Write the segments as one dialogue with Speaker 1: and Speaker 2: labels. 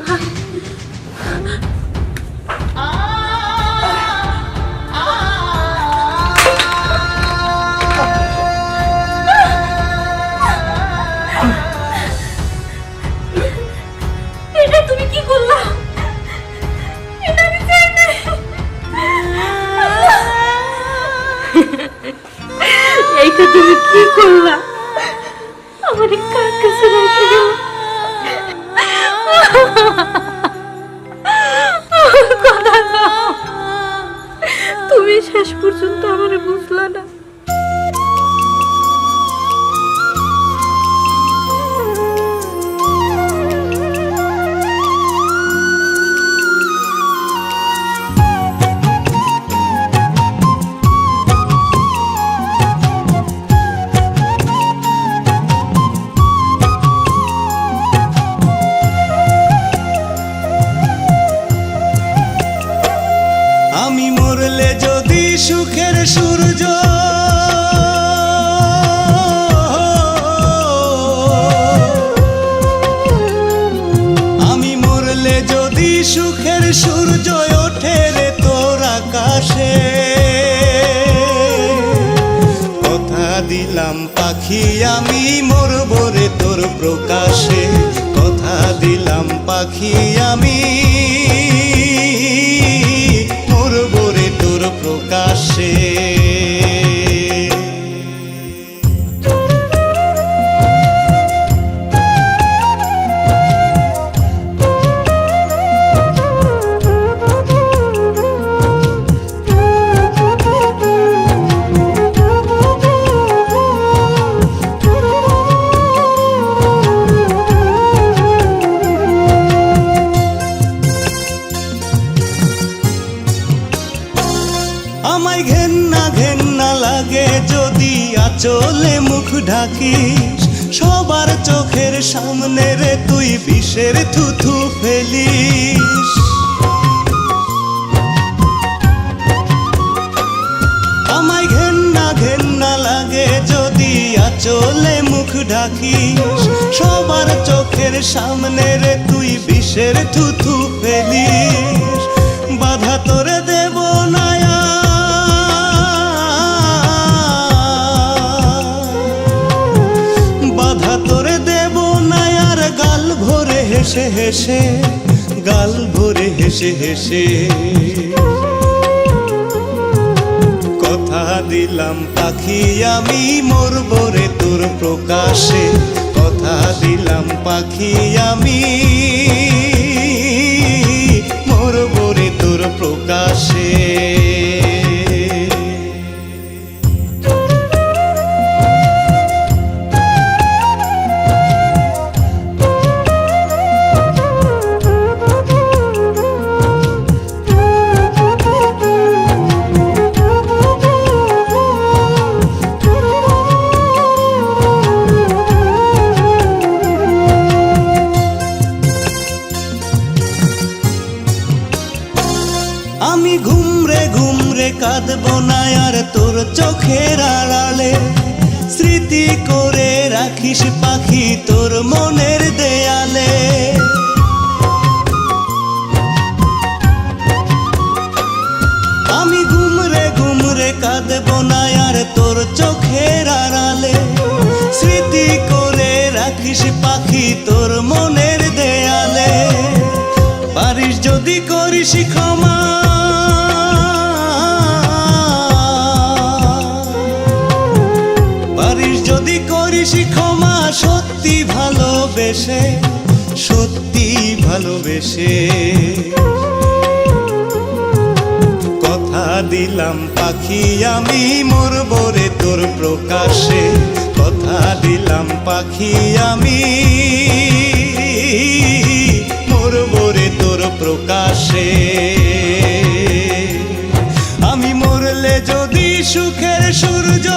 Speaker 1: এটা তুমি কি করলা? এটা আমি চাই না। এইটা তুমি কি করলা? আমার কার কাছে রেখে গেল? কথা দাও, তুমি শেষ পর্যন্ত আমারে বুঝলা না।
Speaker 2: আমি মরলে যদি সুখের সূর্য আমি মরলে যদি সুখের সূর্য ওঠে রে তোর আকাশে, কথা দিলাম পাখি আমি মরব রে তোর প্রকাশে, কথা দিলাম পাখি আমি মরব রে তোর প্রকাশে। আমায় ঘেন্না ঘেন্না লাগে যদি আঁচলে মুখ ঢাকিস, সবার চোখের সামনে রে তুই বিষের থুথু ফেলিস। আমায় ঘেন্না ঘেন্না লাগে যদি আঁচলে মুখ ঢাকিস, সবার চোখের সামনে রে তুই বিষের থুথু ফেলিস। বাধা তোরে দেব না, বাধা তোরে দেব না আর গাল ভরে হেসে হেসে, গাল ভরে হেসে হেসে। কথা দিলাম পাখি আমি মরব রে তোর প্রকাশে, কথা দিলাম পাখি আমি মরব রে তোর প্রকাশে। আমি ঘুমরে ঘুমরে কাঁদব না আর তোর চোখের আড়ালে, স্মৃতি করে রাখিস পাখি তোর মনের দেয়ালে। আমি ঘুমরে ঘুমরে কাঁদব না আর তোর চোখের আড়ালে, স্মৃতি করে রাখিস পাখি তোর মনের দেয়ালে। পারিস যদি করিস ক্ষমা, পারিস যদি করিস ক্ষমা সত্যি ভালোবেসে, সত্যি ভালোবেসে। কথা দিলাম পাখি আমি মরব রে তোর প্রকাশে, কথা দিলাম পাখি আমি মরব রে তোর প্রকাশে। আমি মরলে যদি সুখের সূর্য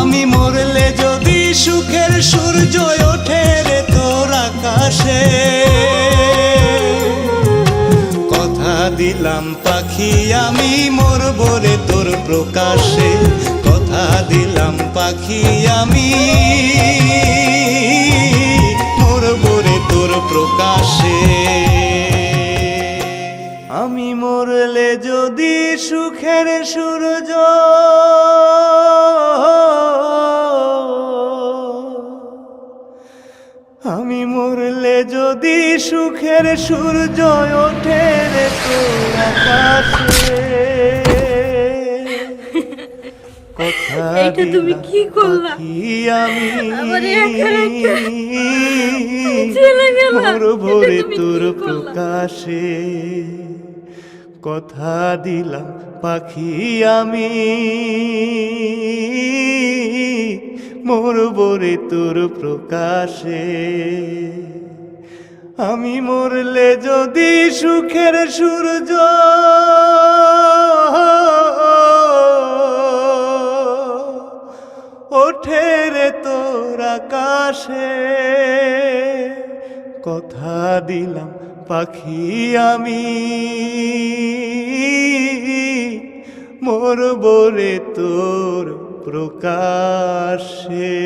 Speaker 2: আমি মরলে যদি সুখের সূর্য ওঠে রে তোর আকাশে, কথা দিলাম পাখি আমি মরব রে তোর প্রকাশে, কথা দিলাম আমি মরব রে তোর প্রকাশে। আমি মরলে যদি সুখের সূর্য আমি মরলে যদি সুখের সূর্য ওঠে রে তোর আকাশে। কথা
Speaker 1: এইটা তুমি কি করলা?
Speaker 2: পাখি আমি
Speaker 1: আমার একা একা চলে গেলা।
Speaker 2: মরব
Speaker 1: এটা
Speaker 2: রে
Speaker 1: তুমি
Speaker 2: তোর
Speaker 1: কি করলা?
Speaker 2: প্রকাশে। কথা দিলাম পাখি আমি মরব রে তোর প্রকাশে। আমি মরলে যদি সুখের সূর্য ওঠে রে তোর আকাশে। কথা দিলাম পাখি আমি মরব রে তোর প্রকাশে।